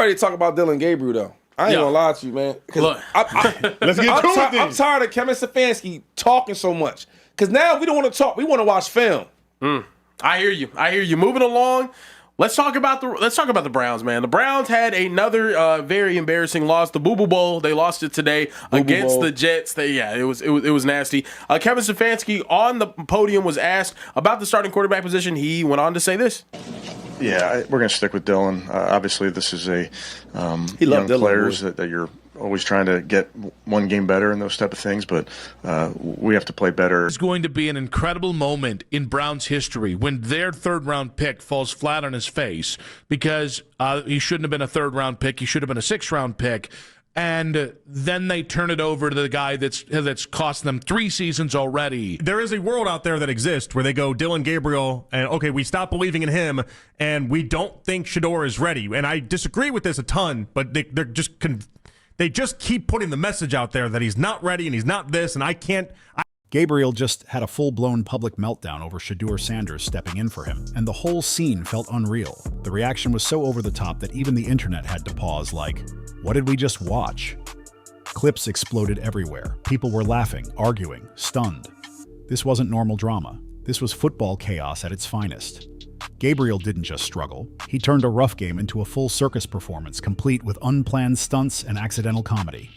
ready to talk about Dillon Gabriel, though. I ain't gonna lie to you, man. Look, let's get to it then. I'm tired of Kevin Stefanski talking so much. Because now we don't want to talk. We want to watch film. I hear you. Moving along. Let's talk about the Browns, man. The Browns had another very embarrassing loss. The Boo Boo Bowl. They lost it today against the Jets. It was nasty. Kevin Stefanski on the podium was asked about the starting quarterback position. He went on to say this. Yeah, we're going to stick with Dillon. Obviously, this is a young players that you're always trying to get one game better and those type of things, but we have to play better. It's going to be an incredible moment in Browns history when their third-round pick falls flat on his face because he shouldn't have been a third-round pick. He should have been a sixth-round pick. And then they turn it over to the guy that's cost them 3 seasons already. There is a world out there that exists where they go Dillon Gabriel, and okay, we stop believing in him, and we don't think Shedeur is ready. And I disagree with this a ton, but they just keep putting the message out there that he's not ready and he's not this, and I can't. Gabriel just had a full-blown public meltdown over Shedeur Sanders stepping in for him, and the whole scene felt unreal. The reaction was so over the top that even the internet had to pause like, what did we just watch? Clips exploded everywhere. People were laughing, arguing, stunned. This wasn't normal drama. This was football chaos at its finest. Gabriel didn't just struggle. He turned a rough game into a full circus performance, complete with unplanned stunts and accidental comedy.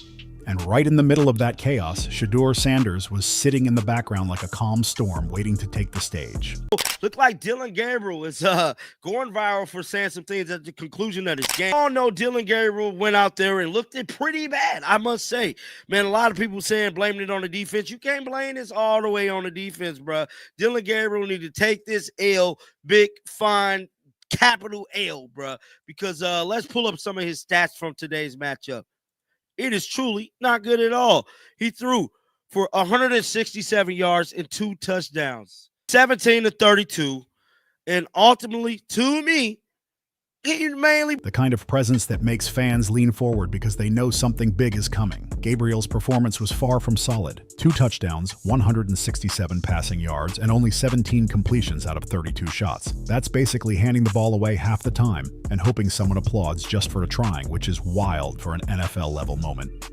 And right in the middle of that chaos, Shedeur Sanders was sitting in the background like a calm storm, waiting to take the stage. Look like Dillon Gabriel is going viral for saying some things at the conclusion of his game. I don't know, Dillon Gabriel went out there and looked it pretty bad, I must say. Man, a lot of people saying blaming it on the defense. You can't blame this all the way on the defense, bro. Dillon Gabriel need to take this L, big, fine, capital L, bro. Because let's pull up some of his stats from today's matchup. It is truly not good at all. He threw for 167 yards and 2 touchdowns, 17-32, and ultimately, to me, he mainly the kind of presence that makes fans lean forward because they know something big is coming. Gabriel's performance was far from solid. 2 touchdowns, 167 passing yards, and only 17 completions out of 32 shots. That's basically handing the ball away half the time and hoping someone applauds just for trying, which is wild for an NFL-level moment.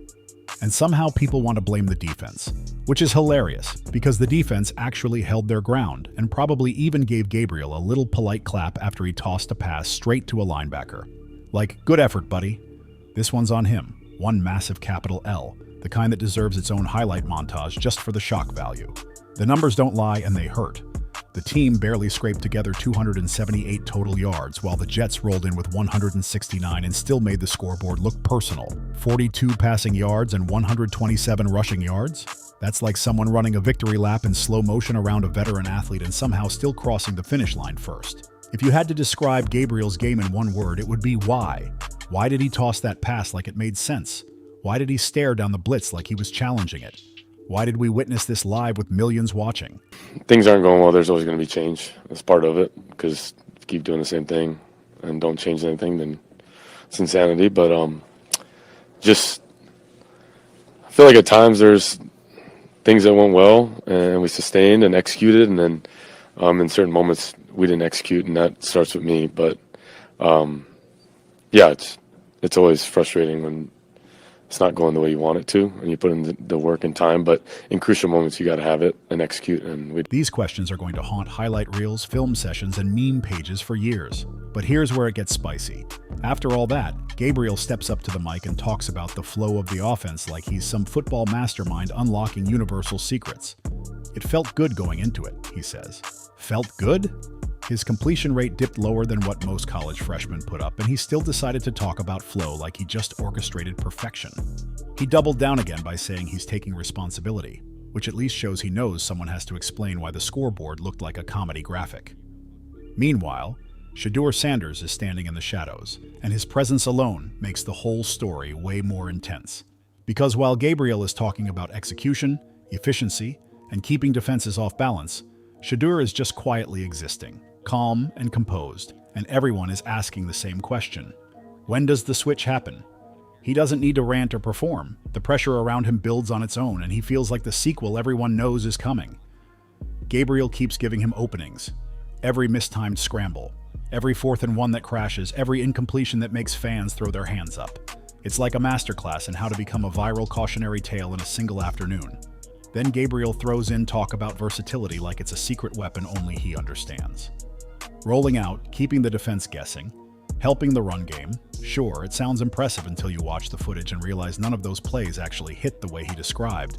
And somehow people want to blame the defense, which is hilarious because the defense actually held their ground and probably even gave Gabriel a little polite clap after he tossed a pass straight to a linebacker. Like, good effort, buddy. This one's on him. One massive capital L, the kind that deserves its own highlight montage just for the shock value. The numbers don't lie and they hurt. The team barely scraped together 278 total yards, while the Jets rolled in with 169 and still made the scoreboard look personal. 42 passing yards and 127 rushing yards? That's like someone running a victory lap in slow motion around a veteran athlete and somehow still crossing the finish line first. If you had to describe Gabriel's game in one word, it would be why. Why did he toss that pass like it made sense? Why did he stare down the blitz like he was challenging it? Why did we witness this live with millions watching? Things aren't going well. There's always going to be change. That's part of it because if you keep doing the same thing and don't change anything, then it's insanity. But just I feel like at times there's things that went well and we sustained and executed, and then in certain moments we didn't execute, and that starts with me. But yeah, it's always frustrating when it's not going the way you want it to, and you put in the work and time, but in crucial moments, you got to have it and execute. And these questions are going to haunt highlight reels, film sessions, and meme pages for years. But here's where it gets spicy. After all that, Gabriel steps up to the mic and talks about the flow of the offense like he's some football mastermind unlocking universal secrets. It felt good going into it, he says. Felt good? His completion rate dipped lower than what most college freshmen put up, and he still decided to talk about flow like he just orchestrated perfection. He doubled down again by saying he's taking responsibility, which at least shows he knows someone has to explain why the scoreboard looked like a comedy graphic. Meanwhile, Shedeur Sanders is standing in the shadows, and his presence alone makes the whole story way more intense. Because while Gabriel is talking about execution, efficiency, and keeping defenses off balance, Shedeur is just quietly existing, calm and composed, and everyone is asking the same question. When does the switch happen? He doesn't need to rant or perform. The pressure around him builds on its own, and he feels like the sequel everyone knows is coming. Gabriel keeps giving him openings. Every mistimed scramble, Every 4th and 1 that crashes, every incompletion that makes fans throw their hands up. It's like a masterclass in how to become a viral cautionary tale in a single afternoon. Then Gabriel throws in talk about versatility like it's a secret weapon only he understands. Rolling out, keeping the defense guessing, helping the run game. Sure, it sounds impressive until you watch the footage and realize none of those plays actually hit the way he described.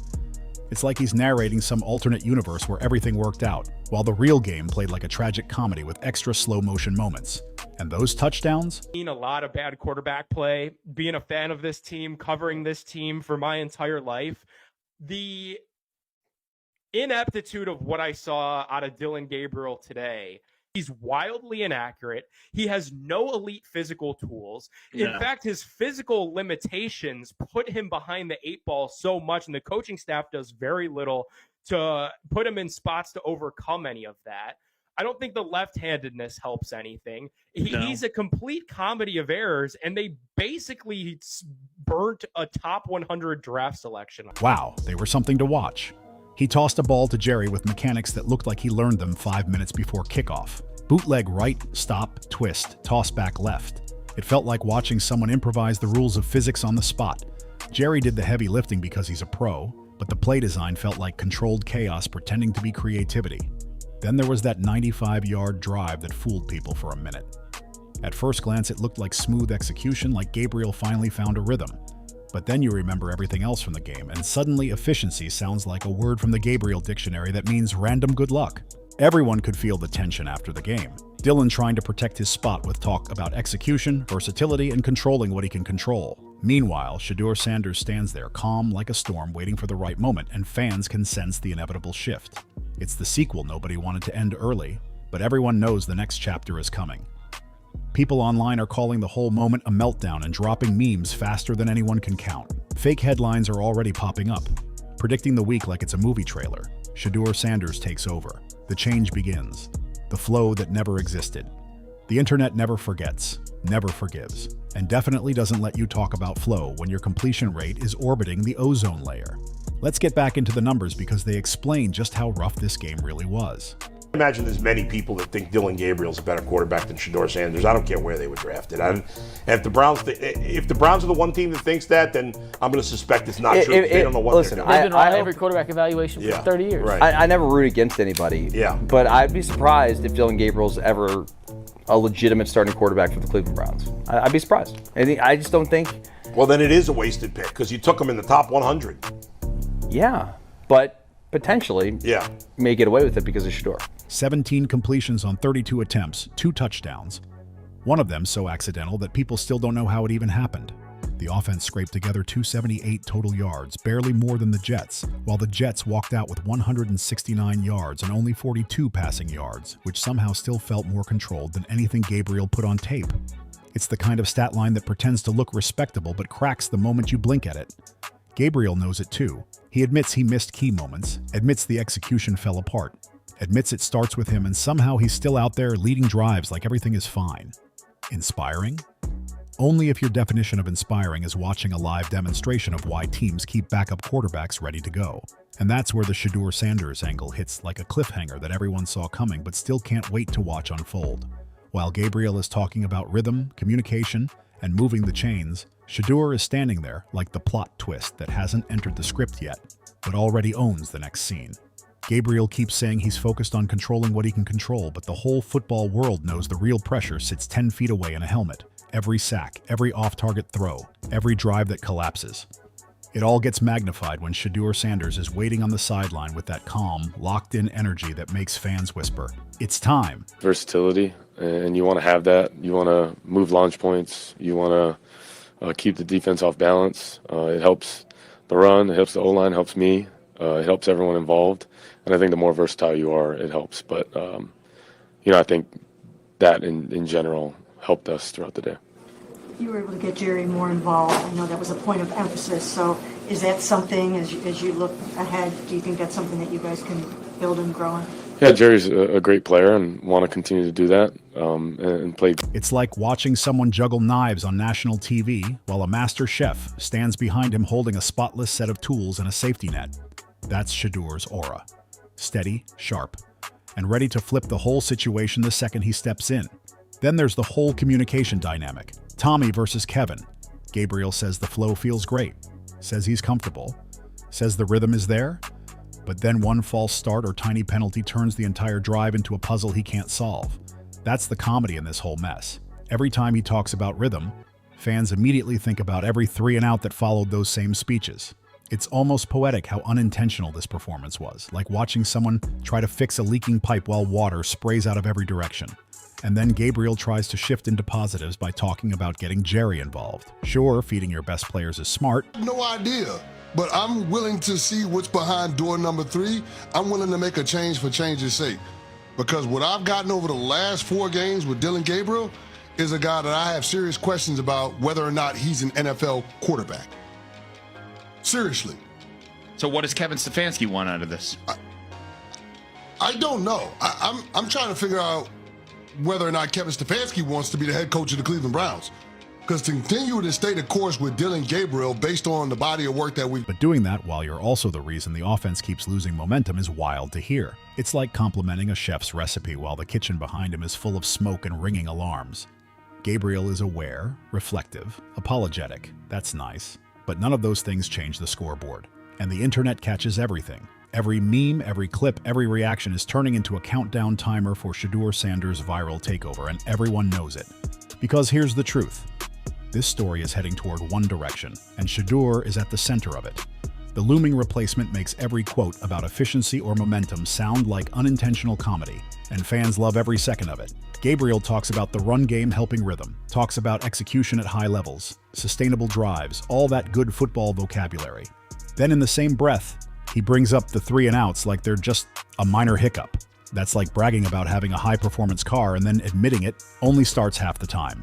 It's like he's narrating some alternate universe where everything worked out, while the real game played like a tragic comedy with extra slow-motion moments. And those touchdowns? Seen a lot of bad quarterback play, being a fan of this team, covering this team for my entire life. The ineptitude of what I saw out of Dillon Gabriel today. He's wildly inaccurate. He has no elite physical tools. In fact, his physical limitations put him behind the 8 ball so much, and the coaching staff does very little to put him in spots to overcome any of that. I don't think the left-handedness helps anything. He's a complete comedy of errors, and they basically burnt a top 100 draft selection. Wow, they were something to watch. He tossed a ball to Jerry with mechanics that looked like he learned them 5 minutes before kickoff. Bootleg right, stop, twist, toss back left. It felt like watching someone improvise the rules of physics on the spot. Jerry did the heavy lifting because he's a pro, but the play design felt like controlled chaos pretending to be creativity. Then there was that 95-yard drive that fooled people for a minute. At first glance, it looked like smooth execution, like Gabriel finally found a rhythm. But then you remember everything else from the game, and suddenly efficiency sounds like a word from the Gabriel dictionary that means random good luck. Everyone could feel the tension after the game. Dillon trying to protect his spot with talk about execution, versatility, and controlling what he can control. Meanwhile, Shedeur Sanders stands there, calm like a storm, waiting for the right moment, and fans can sense the inevitable shift. It's the sequel nobody wanted to end early, but everyone knows the next chapter is coming. People online are calling the whole moment a meltdown and dropping memes faster than anyone can count. Fake headlines are already popping up, predicting the week like it's a movie trailer. Shedeur Sanders takes over. The change begins. The flow that never existed. The internet never forgets, never forgives, and definitely doesn't let you talk about flow when your completion rate is orbiting the ozone layer. Let's get back into the numbers because they explain just how rough this game really was. I imagine there's many people that think Dillon Gabriel's a better quarterback than Shedeur Sanders. I don't care where they were drafted. And if the Browns are the one team that thinks that, then I'm going to suspect it's not true. They don't know what they're doing. They've been on every quarterback evaluation for 30 years. Right. I never root against anybody. Yeah. But I'd be surprised if Dillon Gabriel's ever a legitimate starting quarterback for the Cleveland Browns. I'd be surprised. I just don't think. Well, then it is a wasted pick because you took him in the top 100. Yeah, but potentially may get away with it because of Shedeur. 17 completions on 32 attempts, 2 touchdowns. One of them so accidental that people still don't know how it even happened. The offense scraped together 278 total yards, barely more than the Jets, while the Jets walked out with 169 yards and only 42 passing yards, which somehow still felt more controlled than anything Gabriel put on tape. It's the kind of stat line that pretends to look respectable but cracks the moment you blink at it. Gabriel knows it too. He admits he missed key moments, admits the execution fell apart, admits it starts with him, and somehow he's still out there leading drives like everything is fine. Inspiring? Only if your definition of inspiring is watching a live demonstration of why teams keep backup quarterbacks ready to go. And that's where the Shedeur Sanders angle hits like a cliffhanger that everyone saw coming but still can't wait to watch unfold. While Gabriel is talking about rhythm, communication, and moving the chains, Shedeur is standing there like the plot twist that hasn't entered the script yet, but already owns the next scene. Gabriel keeps saying he's focused on controlling what he can control, but the whole football world knows the real pressure sits 10 feet away in a helmet. Every sack, every off-target throw, every drive that collapses. It all gets magnified when Shedeur Sanders is waiting on the sideline with that calm, locked-in energy that makes fans whisper, "It's time." Versatility, and you want to have that. You want to move launch points. You want to keep the defense off balance. It helps the run. It helps the O-line. Helps me. It helps everyone involved. And I think the more versatile you are, it helps. But, I think that in general helped us throughout the day. You were able to get Jerry more involved. I know that was a point of emphasis. So is that something, as you look ahead, do you think that's something that you guys can build and grow on? Yeah, Jerry's a great player and want to continue to do that and play. It's like watching someone juggle knives on national TV while a master chef stands behind him holding a spotless set of tools and a safety net. That's Shedeur's aura. Steady, sharp, and ready to flip the whole situation the second he steps in. Then there's the whole communication dynamic. Tommy versus Kevin. Gabriel says the flow feels great, says he's comfortable, says the rhythm is there, but then one false start or tiny penalty turns the entire drive into a puzzle he can't solve. That's the comedy in this whole mess. Every time he talks about rhythm, fans immediately think about every 3 and out that followed those same speeches. It's almost poetic how unintentional this performance was, like watching someone try to fix a leaking pipe while water sprays out of every direction. And then Gabriel tries to shift into positives by talking about getting Jerry involved. Sure, feeding your best players is smart. No idea, but I'm willing to see what's behind door number 3. I'm willing to make a change for change's sake. Because what I've gotten over the last 4 games with Dillon Gabriel is a guy that I have serious questions about whether or not he's an NFL quarterback. Seriously. So what does Kevin Stefanski want out of this? I don't know. I'm trying to figure out whether or not Kevin Stefanski wants to be the head coach of the Cleveland Browns. Because to continue to stay the course with Dillon Gabriel based on the body of work that we've... But doing that while you're also the reason the offense keeps losing momentum is wild to hear. It's like complimenting a chef's recipe while the kitchen behind him is full of smoke and ringing alarms. Gabriel is aware, reflective, apologetic. That's nice. But none of those things change the scoreboard. And the internet catches everything. Every meme, every clip, every reaction is turning into a countdown timer for Shedeur Sanders' viral takeover, and everyone knows it. Because here's the truth. This story is heading toward one direction, and Shedeur is at the center of it. The looming replacement makes every quote about efficiency or momentum sound like unintentional comedy, and fans love every second of it. Gabriel talks about the run game helping rhythm, talks about execution at high levels, sustainable drives, all that good football vocabulary. Then in the same breath, he brings up the 3 and outs like they're just a minor hiccup. That's like bragging about having a high-performance car and then admitting it only starts half the time.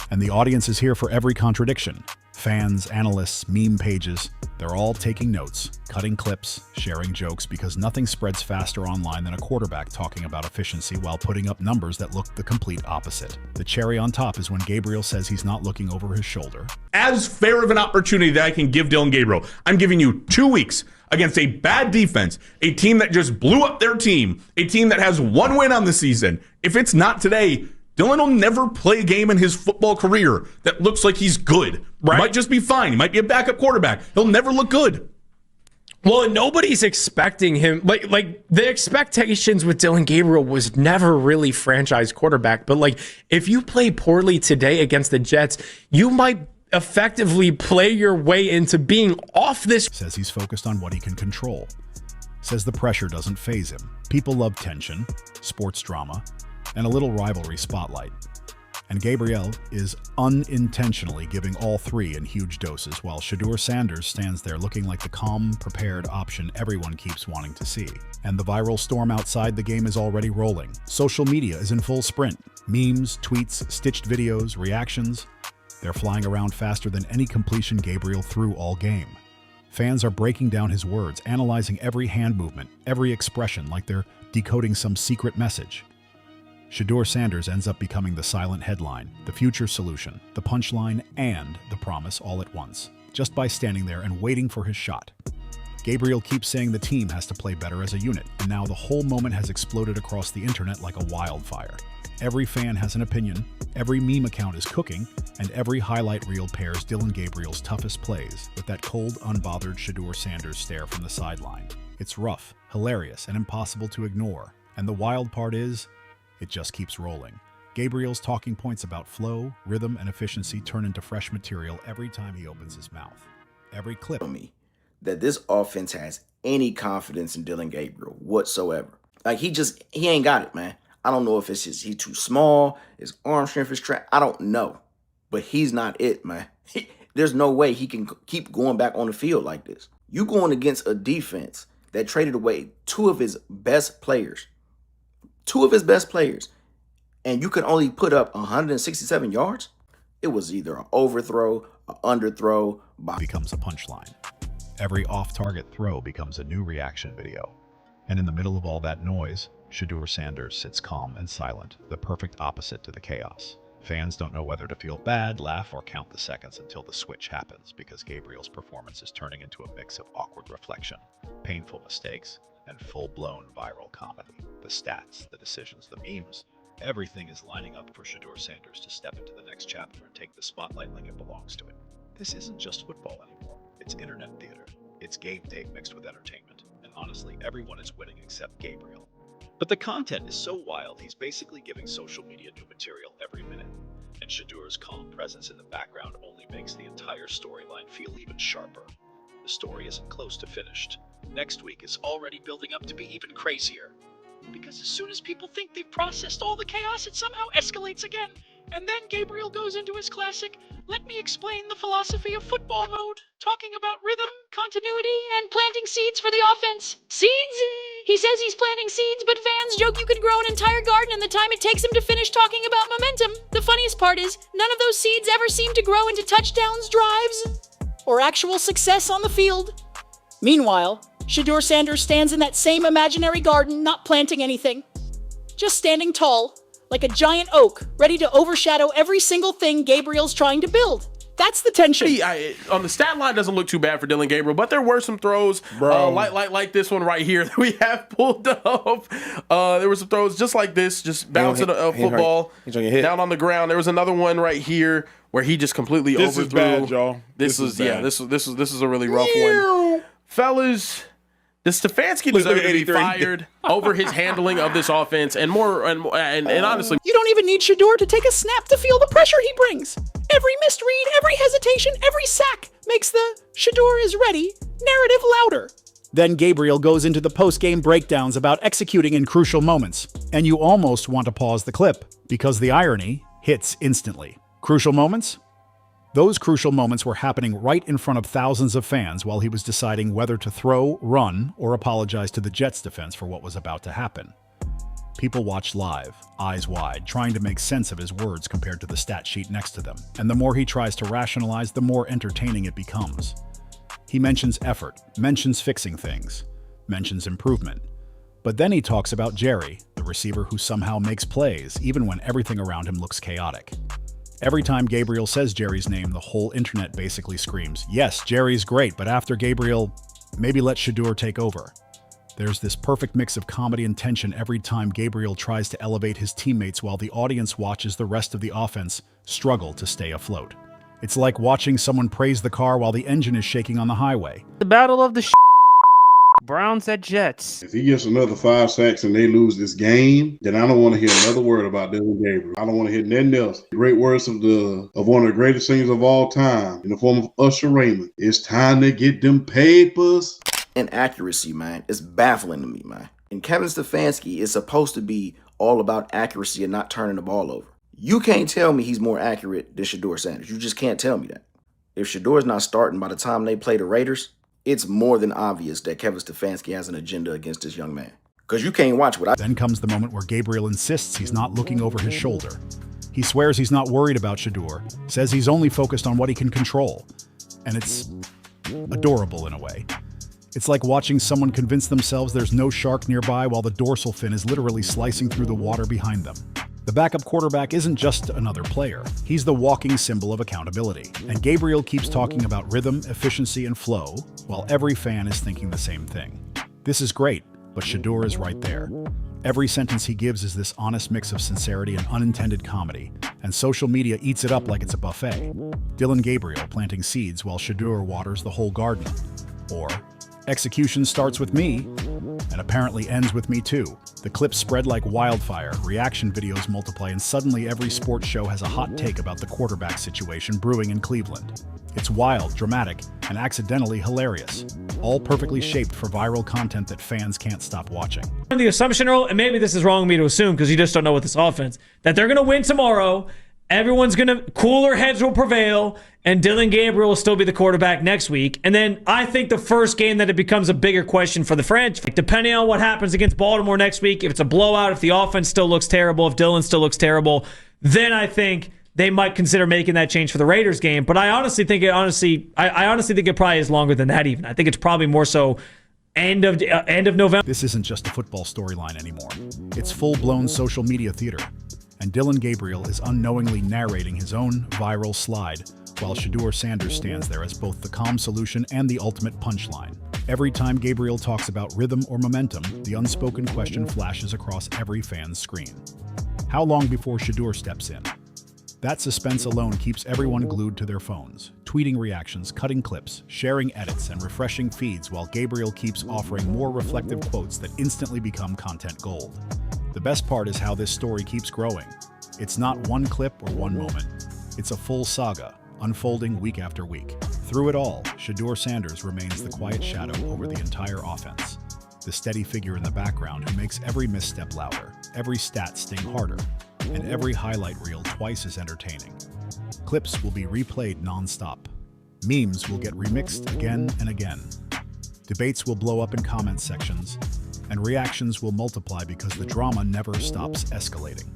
And the audience is here for every contradiction. Fans, analysts, meme pages, they're all taking notes, cutting clips, sharing jokes, because nothing spreads faster online than a quarterback talking about efficiency while putting up numbers that look the complete opposite. The cherry on top is when Gabriel says he's not looking over his shoulder. As fair of an opportunity that I can give Dillon Gabriel, I'm giving you 2 weeks against a bad defense, a team that just blew up their team, a team that has 1 win on the season. If it's not today, Dillon will never play a game in his football career that looks like he's good. Right. He might just be fine. He might be a backup quarterback. He'll never look good. Well, and nobody's expecting him. Like the expectations with Dillon Gabriel was never really franchise quarterback. But like, if you play poorly today against the Jets, you might effectively play your way into being off this. Says he's focused on what he can control. Says the pressure doesn't faze him. People love tension, sports drama, and a little rivalry spotlight. And Gabriel is unintentionally giving all 3 in huge doses, while Shedeur Sanders stands there looking like the calm, prepared option everyone keeps wanting to see. And the viral storm outside the game is already rolling. Social media is in full sprint. Memes, tweets, stitched videos, reactions. They're flying around faster than any completion Gabriel threw all game. Fans are breaking down his words, analyzing every hand movement, every expression like they're decoding some secret message. Shedeur Sanders ends up becoming the silent headline, the future solution, the punchline, and the promise all at once, just by standing there and waiting for his shot. Gabriel keeps saying the team has to play better as a unit, and now the whole moment has exploded across the internet like a wildfire. Every fan has an opinion, every meme account is cooking, and every highlight reel pairs Dillon Gabriel's toughest plays with that cold, unbothered Shedeur Sanders stare from the sideline. It's rough, hilarious, and impossible to ignore, and the wild part is, it just keeps rolling. Gabriel's talking points about flow, rhythm, and efficiency turn into fresh material every time he opens his mouth. Every clip. Me that this offense has any confidence in Dillon Gabriel whatsoever. Like he ain't got it, man. I don't know if it's he's too small, his arm strength is trash. I don't know, but he's not it, man. There's no way he can keep going back on the field like this. You going against a defense that traded away 2 of his best players. 2 of his best players, and you could only put up 167 yards? It was either an overthrow, an underthrow. Becomes a punchline. Every off-target throw becomes a new reaction video. And in the middle of all that noise, Shedeur Sanders sits calm and silent, the perfect opposite to the chaos. Fans don't know whether to feel bad, laugh, or count the seconds until the switch happens, because Gabriel's performance is turning into a mix of awkward reflection, painful mistakes, and full-blown viral comedy. The stats, the decisions, the memes, Everything is lining up for Shedeur Sanders to step into the next chapter and take the spotlight like it belongs to him. This isn't just football anymore. It's internet theater. It's game day mixed with entertainment. And honestly, everyone is winning except Gabriel. But the content is so wild, he's basically giving social media new material every minute. And Shedeur's calm presence in the background only makes the entire storyline feel even sharper. The story isn't close to finished. Next week is already building up to be even crazier. Because as soon as people think they've processed all the chaos, it somehow escalates again. And then Gabriel goes into his classic, let me explain the philosophy of football mode, talking about rhythm, continuity, and planting seeds for the offense. Seeds? He says he's planting seeds, but fans joke you can grow an entire garden in the time it takes him to finish talking about momentum. The funniest part is, none of those seeds ever seem to grow into touchdowns, drives, or actual success on the field. Meanwhile, Shedeur Sanders stands in that same imaginary garden, not planting anything. Just standing tall, like a giant oak, ready to overshadow every single thing Gabriel's trying to build. That's the tension. On the stat line, doesn't look too bad for Dillon Gabriel, but there were some throws like this one right here that we have pulled up. There were some throws just like this, just bouncing a football down on the ground. There was another one right here where he just completely overthrew. This is bad, y'all. This is a really rough one, fellas. Does Stefanski deserve to be fired over his handling of this offense and honestly? You don't even need Shedeur to take a snap to feel the pressure he brings. Every missed read, every hesitation, every sack makes the Shedeur is ready narrative louder. Then Gabriel goes into the post-game breakdowns about executing in crucial moments, and you almost want to pause the clip, because the irony hits instantly. Crucial moments? Those crucial moments were happening right in front of thousands of fans while he was deciding whether to throw, run, or apologize to the Jets defense for what was about to happen. People watched live, eyes wide, trying to make sense of his words compared to the stat sheet next to them. And the more he tries to rationalize, the more entertaining it becomes. He mentions effort, mentions fixing things, mentions improvement. But then he talks about Jerry, the receiver who somehow makes plays, even when everything around him looks chaotic. Every time Gabriel says Jerry's name, the whole internet basically screams, yes, Jerry's great, but after Gabriel, maybe let Shedeur take over. There's this perfect mix of comedy and tension every time Gabriel tries to elevate his teammates while the audience watches the rest of the offense struggle to stay afloat. It's like watching someone praise the car while the engine is shaking on the highway. The battle of the Browns at Jets. If he gets another 5 sacks and they lose this game, then I don't want to hear another word about Dillon Gabriel. I don't want to hear nothing else. Great words of one of the greatest singers of all time in the form of Usher Raymond. It's time to get them papers. Inaccuracy, man, it's baffling to me, man. And Kevin Stefanski is supposed to be all about accuracy and not turning the ball over. You can't tell me he's more accurate than Shedeur Sanders. You just can't tell me that. If Shedeur's not starting by the time they play the Raiders, it's more than obvious that Kevin Stefanski has an agenda against this young man. Because you can't watch what I... Then comes the moment where Gabriel insists he's not looking over his shoulder. He swears he's not worried about Shedeur, says he's only focused on what he can control. And it's adorable in a way. It's like watching someone convince themselves there's no shark nearby while the dorsal fin is literally slicing through the water behind them. The backup quarterback isn't just another player. He's the walking symbol of accountability. And Gabriel keeps talking about rhythm, efficiency, and flow, while every fan is thinking the same thing. This is great, but Shedeur is right there. Every sentence he gives is this honest mix of sincerity and unintended comedy, and social media eats it up like it's a buffet. Dillon Gabriel planting seeds while Shedeur waters the whole garden. Or, execution starts with me, and apparently ends with me too. The clips spread like wildfire, reaction videos multiply, and suddenly every sports show has a hot take about the quarterback situation brewing in Cleveland. It's wild, dramatic, and accidentally hilarious, all perfectly shaped for viral content that fans can't stop watching. The assumption, Earl, and maybe this is wrong of me to assume because you just don't know with this offense, that they're going to win tomorrow, everyone's going to, cooler heads will prevail, and Dillon Gabriel will still be the quarterback next week. And then I think the first game that it becomes a bigger question for the franchise, depending on what happens against Baltimore next week, if it's a blowout, if the offense still looks terrible, if Dillon still looks terrible, then I think they might consider making that change for the Raiders game. But I honestly think it probably is longer than that even. I think it's probably more so end of November. This isn't just a football storyline anymore. It's full-blown social media theater. And Dillon Gabriel is unknowingly narrating his own viral slide, while Shedeur Sanders stands there as both the calm solution and the ultimate punchline. Every time Gabriel talks about rhythm or momentum, the unspoken question flashes across every fan's screen. How long before Shedeur steps in? That suspense alone keeps everyone glued to their phones, tweeting reactions, cutting clips, sharing edits, and refreshing feeds while Gabriel keeps offering more reflective quotes that instantly become content gold. The best part is how this story keeps growing. It's not one clip or one moment. It's a full saga, unfolding week after week. Through it all, Shedeur Sanders remains the quiet shadow over the entire offense, the steady figure in the background who makes every misstep louder, every stat sting harder, and every highlight reel twice as entertaining. Clips will be replayed non-stop. Memes will get remixed again and again. Debates will blow up in comment sections, and reactions will multiply because the drama never stops escalating.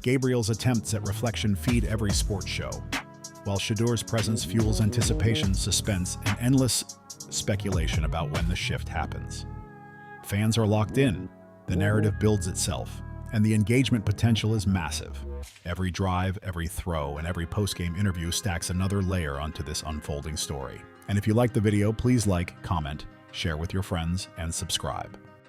Gabriel's attempts at reflection feed every sports show, while Shedeur's presence fuels anticipation, suspense, and endless speculation about when the shift happens. Fans are locked in, the narrative builds itself, and the engagement potential is massive. Every drive, every throw, and every post-game interview stacks another layer onto this unfolding story. And if you like the video, please like, comment, share with your friends, and subscribe.